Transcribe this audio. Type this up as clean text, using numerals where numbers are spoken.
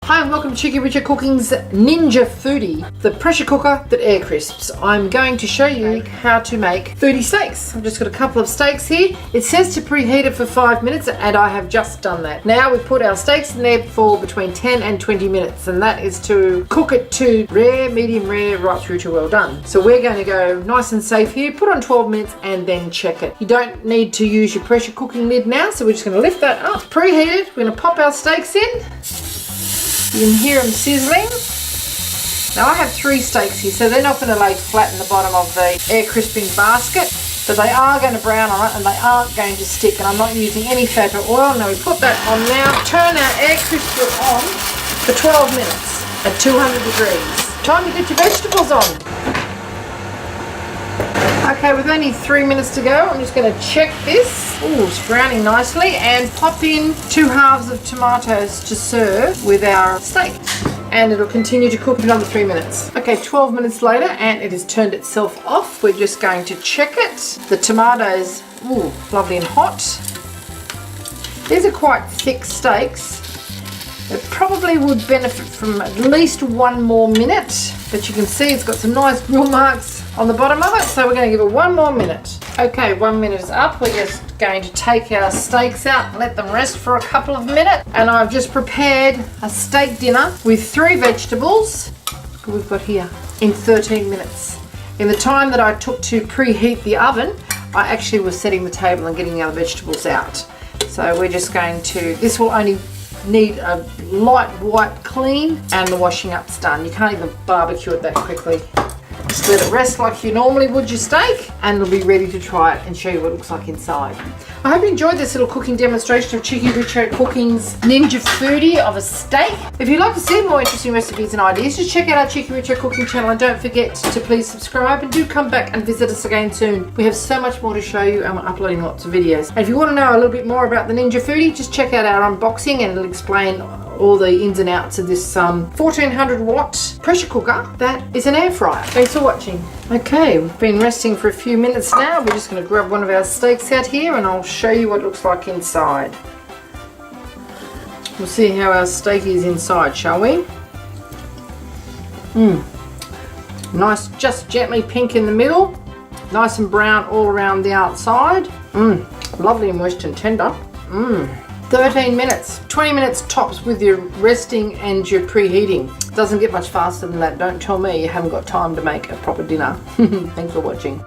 Hi and welcome to Cheeky Richo Cooking's Ninja Foodi, the pressure cooker that air crisps. I'm going to show you how to make foodie steaks. I've just got a couple of steaks here. It says to preheat it for 5 minutes and I have just done that. Now we put our steaks in there for between 10 and 20 minutes and that is to cook it to rare, medium rare, right through to well done. So we're going to go nice and safe here, put on 12 minutes and then check it. You don't need to use your pressure cooking lid now, so we're just going to lift that up. Preheated, we're going to pop our steaks in. You can hear them sizzling. Now I have 3 steaks here, so they're not going to lay flat in the bottom of the air crisping basket, but they are going to brown on it and they aren't going to stick, and I'm not using any fat or oil. Now we put that on now, turn our air crisper on for 12 minutes at 200 degrees. Time to get your vegetables on. Okay, with only 3 minutes to go, I'm just going to check this. Ooh, it's browning nicely, and pop in 2 halves of tomatoes to serve with our steak. And it'll continue to cook for another 3 minutes. Okay, 12 minutes later, and it has turned itself off. We're just going to check it. The tomatoes, ooh, lovely and hot. These are quite thick steaks. It probably would benefit from at least 1 more minute, but you can see it's got some nice grill marks on the bottom of it, so we're going to give it 1 more minute. Okay, 1 minute is up. We're just going to take our steaks out and let them rest for a couple of minutes. And I've just prepared a steak dinner with 3 vegetables. Look what we've got here in 13 minutes. In the time that I took to preheat the oven, I actually was setting the table and getting the other vegetables out. So we're just going to, this will only need a light wipe clean and the washing up's done. You can't even barbecue it that quickly. Just let it rest like you normally would your steak and it'll be ready to try it and show you what it looks like inside. I hope you enjoyed this little cooking demonstration of Cheeky Richo Cooking's Ninja Foodi of a steak. If you'd like to see more interesting recipes and ideas, just check out our Cheeky Richo Cooking channel and don't forget to please subscribe, and do come back and visit us again soon. We have so much more to show you and we're uploading lots of videos. And if you want to know a little bit more about the Ninja Foodi, just check out our unboxing and it'll explain all the ins and outs of this 1400 watt pressure cooker that is an air fryer. Thanks for watching. Okay, we've been resting for a few minutes now. We're just going to grab one of our steaks out here and I'll show you what it looks like inside. We'll see how our steak is inside, shall we? Nice, just gently pink in the middle, nice and brown all around the outside. Lovely and moist and tender. 13 minutes, 20 minutes tops with your resting and your preheating. Doesn't get much faster than that. Don't tell me you haven't got time to make a proper dinner. Thanks for watching.